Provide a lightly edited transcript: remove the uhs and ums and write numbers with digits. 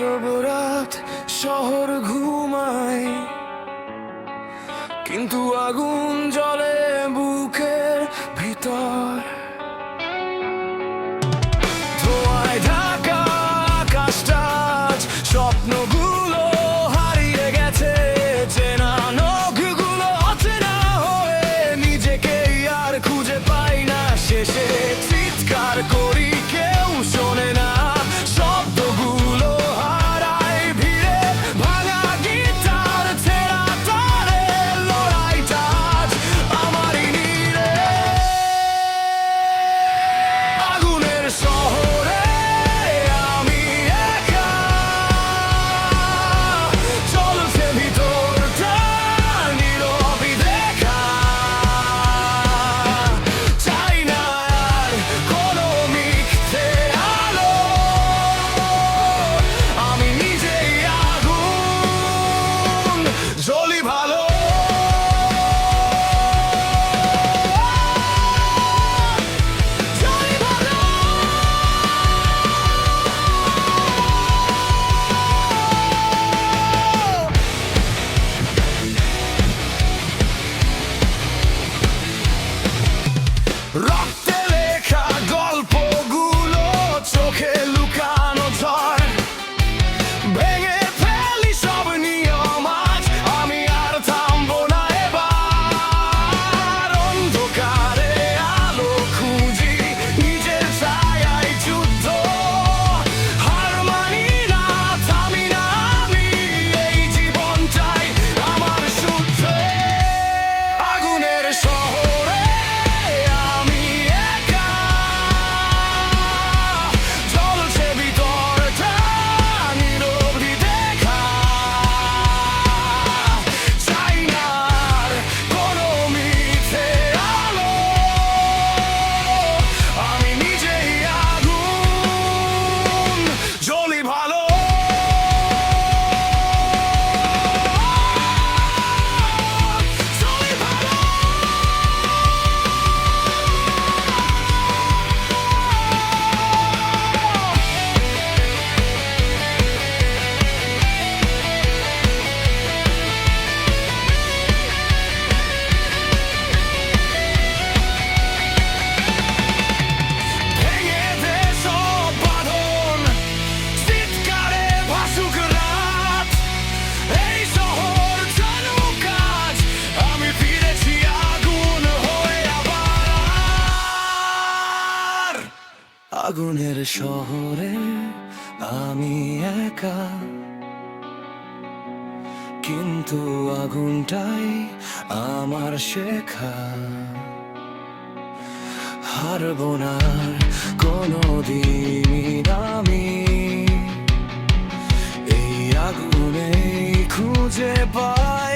নীরব রাত, শহর ঘুমায়, কিন্তু আগুন জ্বলে বুকের ভিতর। ধোঁয়ায় ঢাকা আকাশটা আজ স্বপ্নগুলো হারিয়ে গেছে, চেনা নখগুলো অচেনা হয়ে নিজেকেই আর খুঁজে পাই না। শেষে চিৎকার করি, কেউ শোনে না, শব্দগুলো হারায় ভিড়ে, ভাঙা গিটার, ছেঁড়া তারে, লড়াইটা আজ আমারই নীড়ে। আগুনের শহরে আমি একা, চলছে ভিতরটা নীরবই দেখা। চাই না আর কোনো মিথ্যে আলো, আমি নিজেই আগুন, জ্বলি ভালো। জ্বলি ভালো। রক্তে লেখা গল্পগুলো, চোখে লুকানো ঝড়, ভেঙে ফেলি সব নিয়ম আজ, আমি আর থামবো না এবার। অন্ধকারে আলো খুঁজি, নিজের ছায়ায় যুদ্ধ, হার মানি না, থামি না আমি, এই জীবনটাই আমার শুদ্ধ। আগুনের শহরে আমি একা, চলছে ভিতরটা নীরবই দেখা। চাই না আর কোনো মিথ্যে আলো, আমি নিজেই আগুন, জ্বলি ভালো। জ্বলি ভালো। ভেঙে দে সব বাঁধন, চিৎকারে ভাসুক রাত, এই শহর জানুক আজ, আমি ফিরেছি আগুন হয়ে আবার। আগুনের শহরে আমি একা, কিন্তু আগুনটাই আমার শেখা। হারবো না কোনোদিন আমি, এই আগুনে খুঁজে পাই